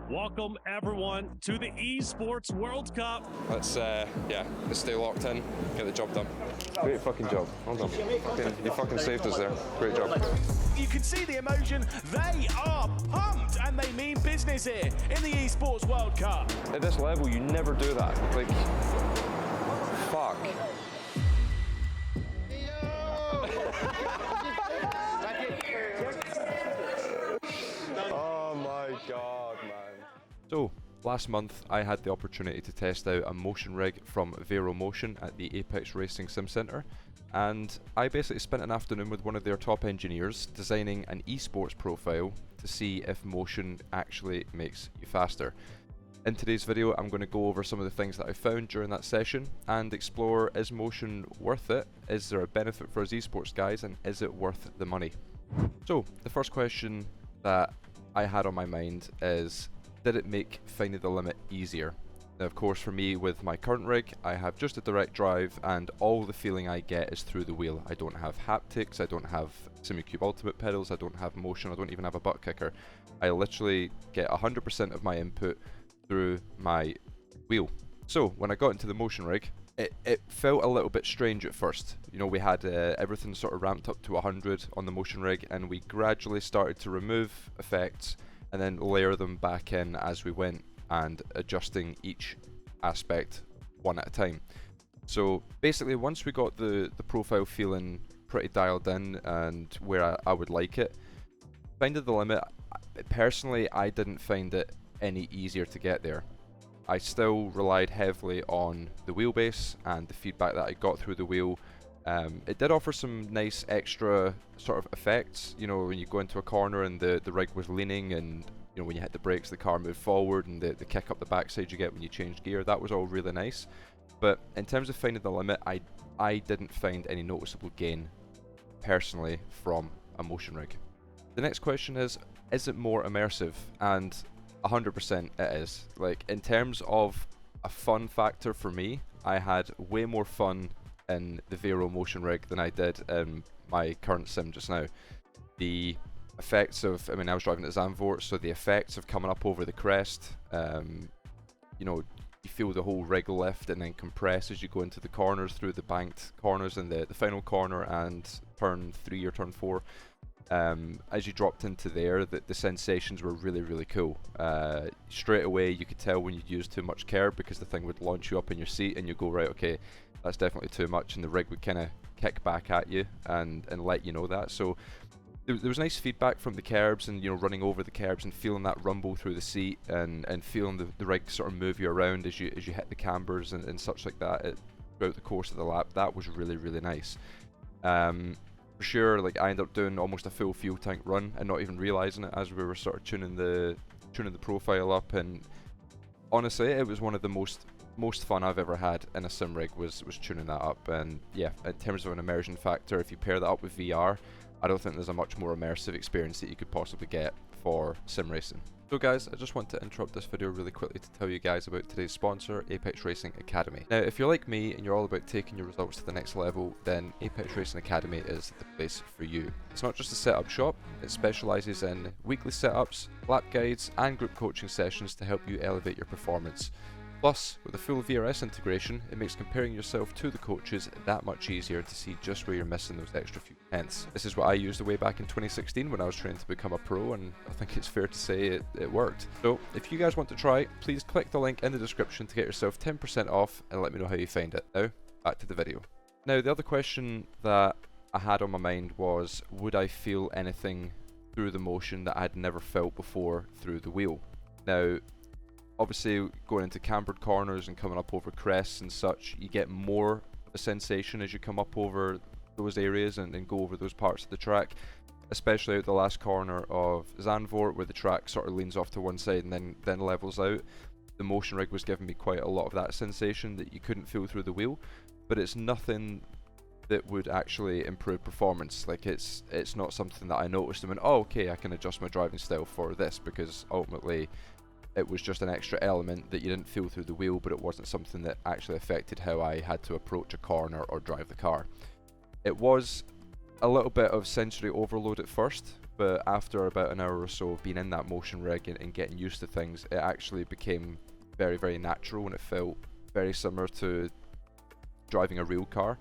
Welcome everyone to the Esports World Cup. Let's stay locked in, get the job done. Great fucking job. Well done. You fucking saved us there. Great job. You can see the emotion. They are pumped and they mean business here in the Esports World Cup. At this level, you never do that. Like, fuck. Oh my god, man. So, last month I had the opportunity to test out a motion rig from Vero Motion at the Apex Racing Sim Centre, and I basically spent an afternoon with one of their top engineers designing an esports profile to see if motion actually makes you faster. In today's video I'm going to go over some of the things that I found during that session and explore, is motion worth it, is there a benefit for us esports guys, and is it worth the money? So the first question that I had on my mind is, did it make finding the limit easier? Now of course for me with my current rig I have just a direct drive and all the feeling I get is through the wheel. I don't have haptics, I don't have SimCube Ultimate pedals, I don't have motion, I don't even have a butt kicker. I literally get 100% of my input through my wheel. So when I got into the motion rig, it felt a little bit strange at first. You know, we had everything sort of ramped up to 100 on the motion rig and we gradually started to remove effects and then layer them back in as we went, and adjusting each aspect one at a time. So basically once we got the profile feeling pretty dialed in and where I would like it, finding the limit, personally I didn't find it any easier to get there. I still relied heavily on the wheelbase and the feedback that I got through the wheel. It did offer some nice extra sort of effects, you know, when you go into a corner and the rig was leaning, and you know, when you hit the brakes the car moved forward, and the kick up the backside you get when you change gear, that was all really nice. But in terms of finding the limit, I didn't find any noticeable gain personally from a motion rig. The next question is it more immersive? And 100% it is. Like, in terms of a fun factor for me, I had way more fun in the Vero motion rig than I did in my current sim just now. The effects of, I mean, I was driving at Zandvoort, so the effects of coming up over the crest, you know, you feel the whole rig lift and then compress as you go into the corners, through the banked corners in the final corner and turn 3 or turn 4. As you dropped into there, the sensations were really, really cool. Straight away you could tell when you'd used too much curb, because the thing would launch you up in your seat and you go, right, okay, that's definitely too much, and the rig would kind of kick back at you and let you know that. So there was nice feedback from the curbs, and you know, running over the curbs and feeling that rumble through the seat, and feeling the rig sort of move you around as you hit the cambers and such like that throughout the course of the lap. That was really, really nice. For sure, like, I ended up doing almost a full fuel tank run and not even realizing it as we were sort of tuning the profile up, and honestly it was one of the most fun I've ever had in a sim rig was tuning that up. And yeah, in terms of an immersion factor, if you pair that up with VR, I don't think there's a much more immersive experience that you could possibly get for sim racing. So guys, I just want to interrupt this video really quickly to tell you guys about today's sponsor, Apex Racing Academy. Now, if you're like me and you're all about taking your results to the next level, then Apex Racing Academy is the place for you. It's not just a setup shop, it specialises in weekly setups, lap guides and group coaching sessions to help you elevate your performance. Plus, with the full VRS integration, it makes comparing yourself to the coaches that much easier to see just where you're missing those extra few tenths. This is what I used way back in 2016 when I was training to become a pro, and I think it's fair to say it worked. So, if you guys want to try, please click the link in the description to get yourself 10% off and let me know how you find it. Now, back to the video. Now, the other question that I had on my mind was, would I feel anything through the motion that I had never felt before through the wheel? Now, obviously going into cambered corners and coming up over crests and such, you get more of a sensation as you come up over those areas and go over those parts of the track, especially at the last corner of Zandvoort where the track sort of leans off to one side and then levels out. The motion rig was giving me quite a lot of that sensation that you couldn't feel through the wheel, but it's nothing that would actually improve performance. Like, it's not something that I noticed and went, oh okay, I can adjust my driving style for this, because ultimately it was just an extra element that you didn't feel through the wheel, but it wasn't something that actually affected how I had to approach a corner or drive the car. It was a little bit of sensory overload at first, but after about an hour or so of being in that motion rig and getting used to things, it actually became very, very natural, and it felt very similar to driving a real car.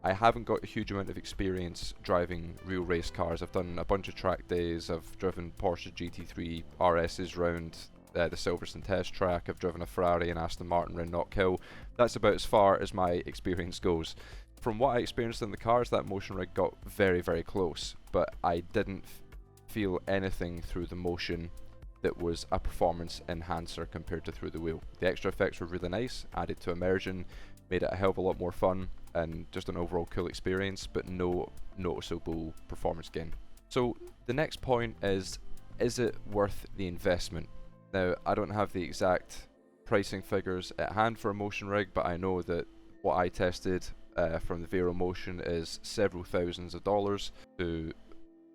I haven't got a huge amount of experience driving real race cars. I've done a bunch of track days. I've driven Porsche GT3 RSs round the Silverstone test track. I've driven a Ferrari and Aston Martin round Knockhill. That's about as far as my experience goes. From what I experienced in the cars, that motion rig got very, very close, but I didn't feel anything through the motion that was a performance enhancer compared to through the wheel. The extra effects were really nice, added to immersion, made it a hell of a lot more fun, and just an overall cool experience, but no noticeable performance gain. So the next point is it worth the investment? Now, I don't have the exact pricing figures at hand for a motion rig, but I know that what I tested from the Vero Motion is several thousands of dollars to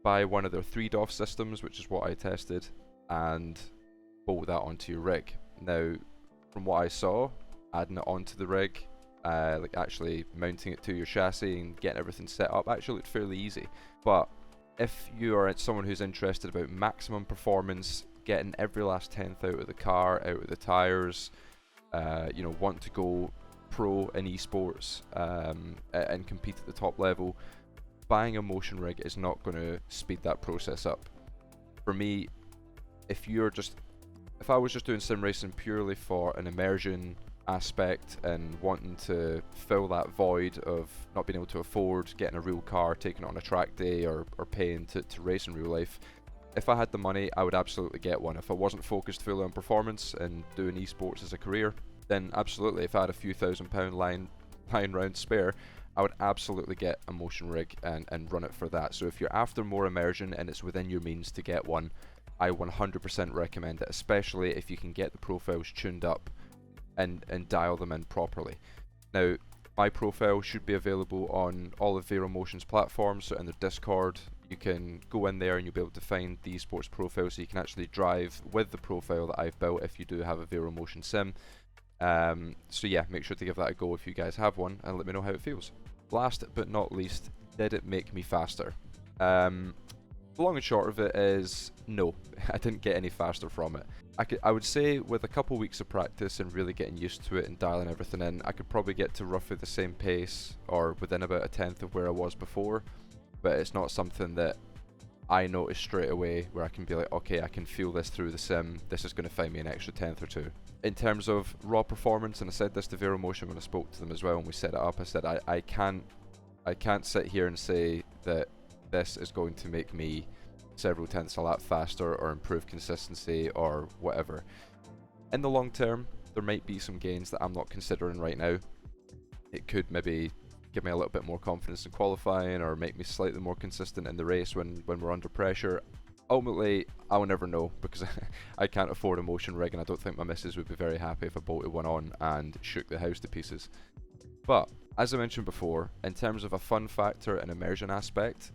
buy one of their 3DOF systems, which is what I tested, and bolt that onto your rig. Now, from what I saw, adding it onto the rig, like actually mounting it to your chassis and getting everything set up, actually looked fairly easy. But if you are someone who's interested about maximum performance, getting every last tenth out of the car, out of the tires, you know, want to go pro in esports and compete at the top level, buying a motion rig is not going to speed that process up. For me, if I was just doing sim racing purely for an immersion aspect and wanting to fill that void of not being able to afford getting a real car, taking it on a track day, or paying to race in real life, if I had the money, I would absolutely get one. If I wasn't focused fully on performance and doing esports as a career, then absolutely, if I had a few £1,000 lying round spare, I would absolutely get a motion rig and run it for that. So if you're after more immersion and it's within your means to get one, I 100% recommend it, especially if you can get the profiles tuned up and dial them in properly. Now, my profile should be available on all of Vero Motions platforms, so in their Discord, you can go in there and you'll be able to find the esports profile, so you can actually drive with the profile that I've built if you do have a Vero Motion sim. So yeah, make sure to give that a go if you guys have one, and let me know how it feels. Last but not least, did it make me faster? The long and short of it is no, I didn't get any faster from it. I would say with a couple weeks of practice and really getting used to it and dialing everything in, I could probably get to roughly the same pace or within about a tenth of where I was before, but it's not something that I notice straight away where I can be like, okay, I can feel this through the sim, this is going to find me an extra tenth or two. In terms of raw performance, and I said this to Vero Motion when I spoke to them as well when we set it up, I said I can't sit here and say that this is going to make me several tenths a lap faster or improve consistency or whatever. In the long term, there might be some gains that I'm not considering right now. It could maybe give me a little bit more confidence in qualifying or make me slightly more consistent in the race when we're under pressure. Ultimately, I'll never know because I can't afford a motion rig, and I don't think my missus would be very happy if I bolted one on and shook the house to pieces. But as I mentioned before, in terms of a fun factor and immersion aspect,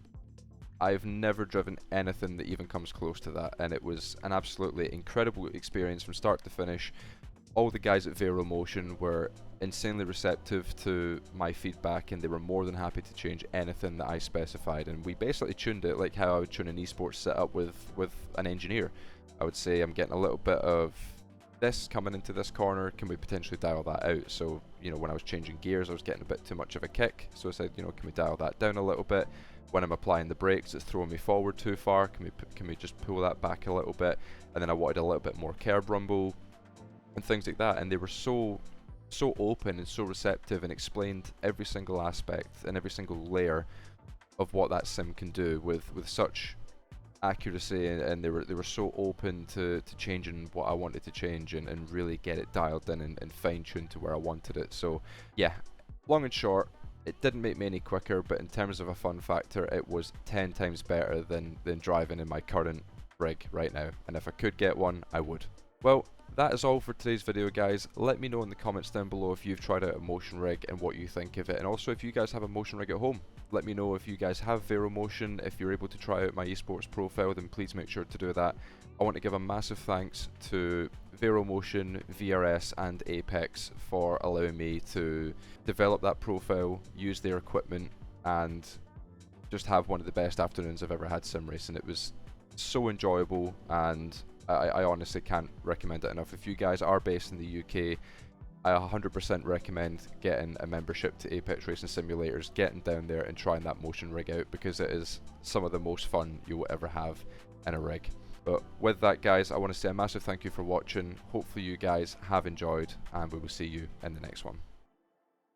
I've never driven anything that even comes close to that, and it was an absolutely incredible experience from start to finish. All the guys at Vero Motion were insanely receptive to my feedback, and they were more than happy to change anything that I specified, and we basically tuned it like how I would tune an esports setup with an engineer. I would say, I'm getting a little bit of this coming into this corner, can we potentially dial that out? So, you know, when I was changing gears, I was getting a bit too much of a kick, so I said, you know, can we dial that down a little bit? When I'm applying the brakes, it's throwing me forward too far, can we just pull that back a little bit? And then I wanted a little bit more curb rumble and things like that, and they were so open and so receptive and explained every single aspect and every single layer of what that sim can do with such accuracy, and they were so open to changing what I wanted to change and really get it dialed in and fine-tuned to where I wanted it. So yeah, long and short, it didn't make me any quicker, but in terms of a fun factor, it was 10 times better than driving in my current rig right now, and if I could get one, I would. Well, that is all for today's video, guys. Let me know in the comments down below if you've tried out a motion rig and what you think of it, and also if you guys have a motion rig at home. Let me know if you guys have Vero Motion. If you're able to try out my esports profile, then please make sure to do that. I want to give a massive thanks to Vero Motion, VRS and Apex for allowing me to develop that profile, use their equipment, and just have one of the best afternoons I've ever had sim racing. It was so enjoyable, and I honestly can't recommend it enough. If you guys are based in the UK, I 100% recommend getting a membership to Apex Racing Simulators, getting down there and trying that motion rig out, because it is some of the most fun you will ever have in a rig. But with that, guys, I want to say a massive thank you for watching. Hopefully you guys have enjoyed, and we will see you in the next one.